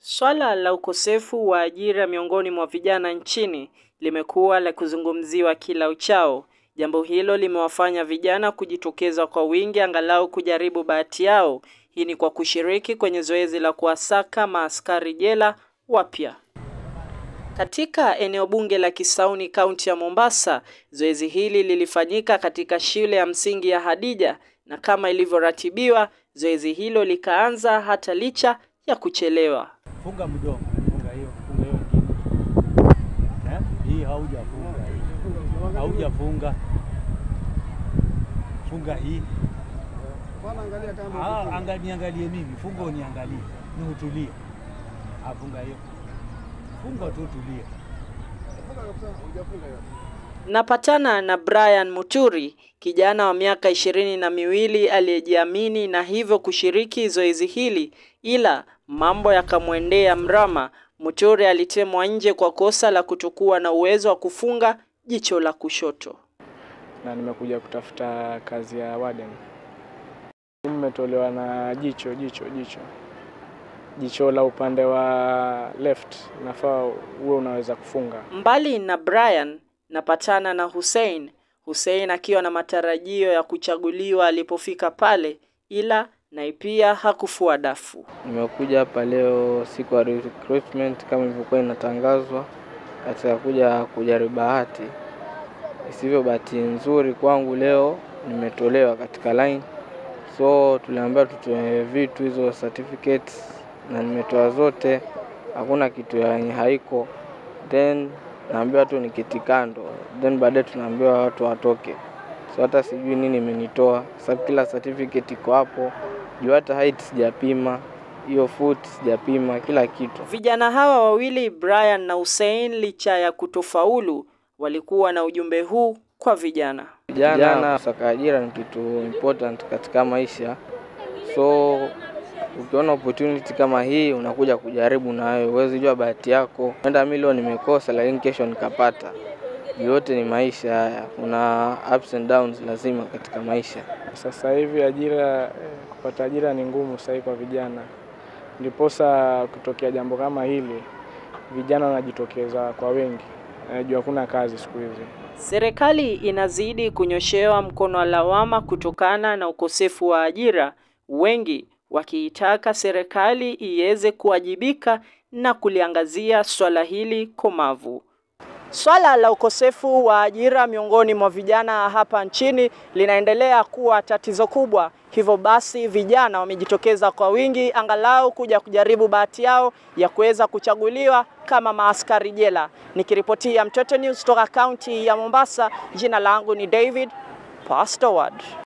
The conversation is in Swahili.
Swala la ukosefu wa ajira miongoni mwa vijana nchini limekuwa la kuzungumziwa kila uchao. Jambo hilo limewafanya vijana kujitokeza kwa wingi angalau kujaribu bahati yao. Hii ni kwa kushiriki kwenye zoezi la kuwasaka maaskari jela wapya. Katika eneo bunge la Kisauni, kaunti ya Mombasa, zoezi hili lilifanyika katika shule ya msingi ya Hadija, na kama ilivyoratibiwa, zoezi hilo likaanza hata licha ya kuchelewa. Funga mdomo, funga hiyo ingine. Hii haujafunga. Haujafunga. Funga hii. Bwana angalia kama angalie mimi, funga uniangalie. Ni utulie. Funga hiyo. Funga tu tulia. funga kabisa, hujafunga hiyo. Napatana na Brian Muturi, kijana wa miaka 22 aliyejiamini na hivyo kushiriki zoezi hili, ila mambo yakamwendea mrama. Muturi alitemwa nje kwa kosa la kutokuwa na uwezo wa kufunga jicho la kushoto. Na nimekuja kutafuta kazi ya warden. Nimetolewa na jicho la upande wa left, nafaa uwe unaweza kufunga. Mbali na Brian, napatana na Hussein akiwa na matarajio ya kuchaguliwa alipofika pale, ila na pia hakufua dafu. Nimekuja hapa leo siku ya recruitment kama ilivyokuwa inatangazwa, katika kuja kujaribu bahati. Isivyo bahati nzuri kwangu, leo nimetolewa katika line. So tuliambiwa tutoe vitu hizo certificates na nimetoa zote, hakuna kitu ya haiko. Then naambiwa tu niketi kando, then baadaye tunaambiwa watu watoke. So hata sijui nini imenitoa, sababu kila certificate iko hapo. Juu hata height sijapima, hiyo foot sijapima, kila kitu. Vijana hawa wawili, Brian na Hussein, licha ya kutofaulu, walikuwa na ujumbe huu kwa vijana. Vijana, kusaka ajira ni kitu important katika maisha. So ukiona opportunity kama hii, unakuja kujaribu na wewe. Huwezi jua bahati yako. Nenda milioni nimekosa, lakini kesho nikapata. Yote ni maisha haya. Kuna ups and downs lazima katika maisha. Sasa hivi kupata ajira ni ngumu sasa kwa vijana. Ndiposa kutokea jambo kama hili, vijana wanajitokeza kwa wengi. Najua kuna kazi siku hizi. Serikali inazidi kunyoshewa mkono wa lawama kutokana na ukosefu wa ajira, wengi wakiitaka serikali iweze kuwajibika na kuliangazia swala hili komavu. Swala la ukosefu wa ajira miongoni mwa vijana hapa nchini linaendelea kuwa tatizo kubwa. Hivyo basi vijana wamejitokeza kwa wingi angalau kuja kujaribu bahati yao ya kuweza kuchaguliwa kama maaskari jela. Nikiripotia Mtoto News kutoka kaunti ya Mombasa, jina langu ni David Pastor Ward.